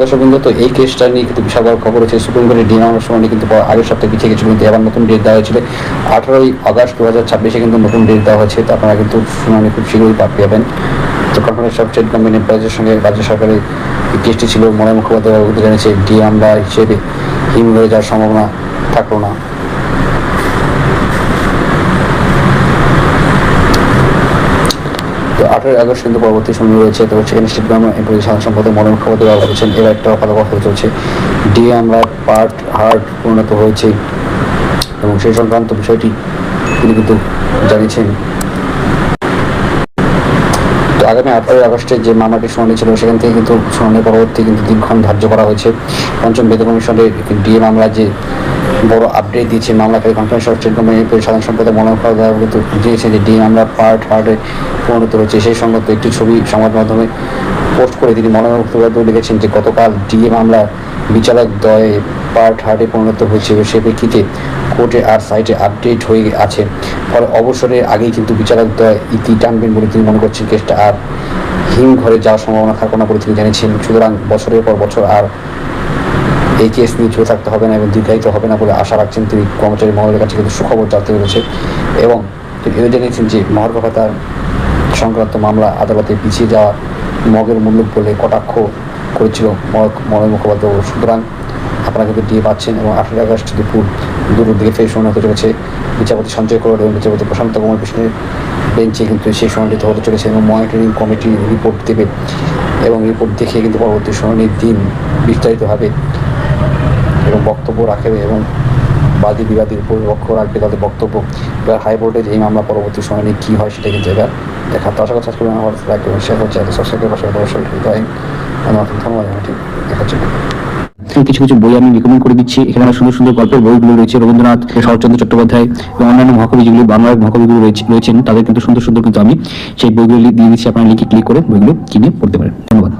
সদস্যবৃন্দ, তো এই কেসটা নিয়ে কিন্তু বিশাল বড় খবর হচ্ছে। সুপ্রিম কোর্টের ডিএ মামলার শুনানি কিন্তু আগের সপ্তাহে পিছিয়ে গেছিল, কিন্তু এবার নতুন ডেট দেওয়া হয়েছিল 18ই আগস্ট 2026 কিন্তু নতুন ডেট দেওয়া হয়েছে। তো আপনারা কিন্তু শুনানি খুব শীঘ্রই পাবেন। তো কনফারেন্স অফ স্টেট গভর্নমেন্ট এমপ্লয়িজের সঙ্গে রাজ্য সরকারের এই কেসটি ছিল। মলয় মুখোপাধ্যায় অবগত জানিয়েছে ডিএ মামলা হিসেবে হিম হয়ে যাওয়ার সম্ভাবনা থাকলো না। তো 18ই আগস্ট কিন্তু পরবর্তী শুনানি রয়েছে। তো সেখানে স্টেট গভর্নমেন্ট এমপ্লয়ি সাধারণ সম্পাদক মলয় মুখোপাধ্যায় বলেছেন এবার একটা কথা চলছে, ডিএ মামলা পার্ট হার্ড পরিণত হয়েছে এবং সেই সংক্রান্ত বিষয়টি তিনি কিন্তু জানিয়েছেন। তো আগামী 18ই আগস্টে যে মামলাটি শুনানি ছিল সেখান থেকে কিন্তু শুনানি পরবর্তী কিন্তু দিনক্ষণ ধার্য করা হয়েছে। পঞ্চম বেতন কমিশনের ডিএ মামলা যে বড় আপডেট দিয়েছে মামলাকারী কনফারেন্স অফ স্টেট গভর্নমেন্টের সাধারণ সম্পাদক মলয় মুখোপাধ্যায় কিন্তু দিয়েছে যে ডিএ মামলা পার্ট হার্ডে পরিণত হয়েছে। সেই সংক্রান্ত একটি ছবি সংবাদ মাধ্যমে পোস্ট করে তিনি মলয় মুখোপাধ্যায় লিখেছেন যে গতকাল ডিএ মামলা বিচারক দ্বয়ে পার্ট হার্ডে পরিণত হয়েছে। সে প্রেক্ষিতে কোর্টে আর সাইটে আপডেট হয়ে আছে, ফলে অবসরের আগেই কিন্তু বিচারক দ্বয় ইতি টানবেন বলে তিনি মনে করছেন কেসটা আর হিম ঘরে যাওয়ার সম্ভাবনা থাকবে না বলে তিনি জানিয়েছেন। সুতরাং বছরের পর বছর আর এই কেস নিয়ে চলে থাকতে হবে না এবং দীর্ঘায়িত হবে না বলে আশা রাখছেন তিনি। কর্মচারী মহলের কাছে কিন্তু সুখবর জানতে পেরেছে এবং তিনি এও জানিয়েছেন যে মহার্ঘ ভাতার সংক্রান্ত মামলা আদালতে পিছিয়ে যাওয়া মগের মূল্য বলে কটাক্ষ করেছিল মলয় মুখোপাধ্যায়। সুতরাং আপনারা কিন্তু ডিএ পাচ্ছেন এবং 18ই আগস্ট দুপুর 2টার দিকে ফের শুনানি হতে চলেছে। বিচারপতি সঞ্জয় করোড় এবং বিচারপতি প্রশান্ত কুমার কৃষ্ণের বেঞ্চে কিন্তু সেই শুনানিটি হতে চলেছে এবং মনিটরিং কমিটি রিপোর্ট দেবে এবং রিপোর্ট দেখে কিন্তু পরবর্তী শুনানির দিন বিস্তারিত হবে এবং বক্তব্য রাখবে এবং বাদী বিবাদীর উপর লক্ষ্য রাখবে তাদের বক্তব্য। এবার হাইকোর্টের এই মামলা পরবর্তী শুনানি কী হয় সেটা কিন্তু এবার দেখা। তো আশা করছি আমার লাইক এবং শেয়ার হচ্ছে সাবস্ক্রাইবের পাশে অবশ্যই ধন্যবাদ ঠিক দেখার জন্য। কিছু কিছু বই আমি রিকমেন্ড করে দিচ্ছি। এখানে সুন্দর সুন্দর গল্পের বইগুলো রয়েছে। রবীন্দ্রনাথ, শরৎচন্দ্র চট্টোপাধ্যায় এবং অন্যান্য মহাকবি যেগুলি বাংলার মহাকবিগুলো রয়েছেন তাদের কিন্তু সুন্দর সুন্দর কিন্তু আমি সেই বইগুলো দিয়ে দিচ্ছি। আপনারা লিঙ্কে ক্লিক করে বইগুলো কিনে পড়তে পারেন। ধন্যবাদ।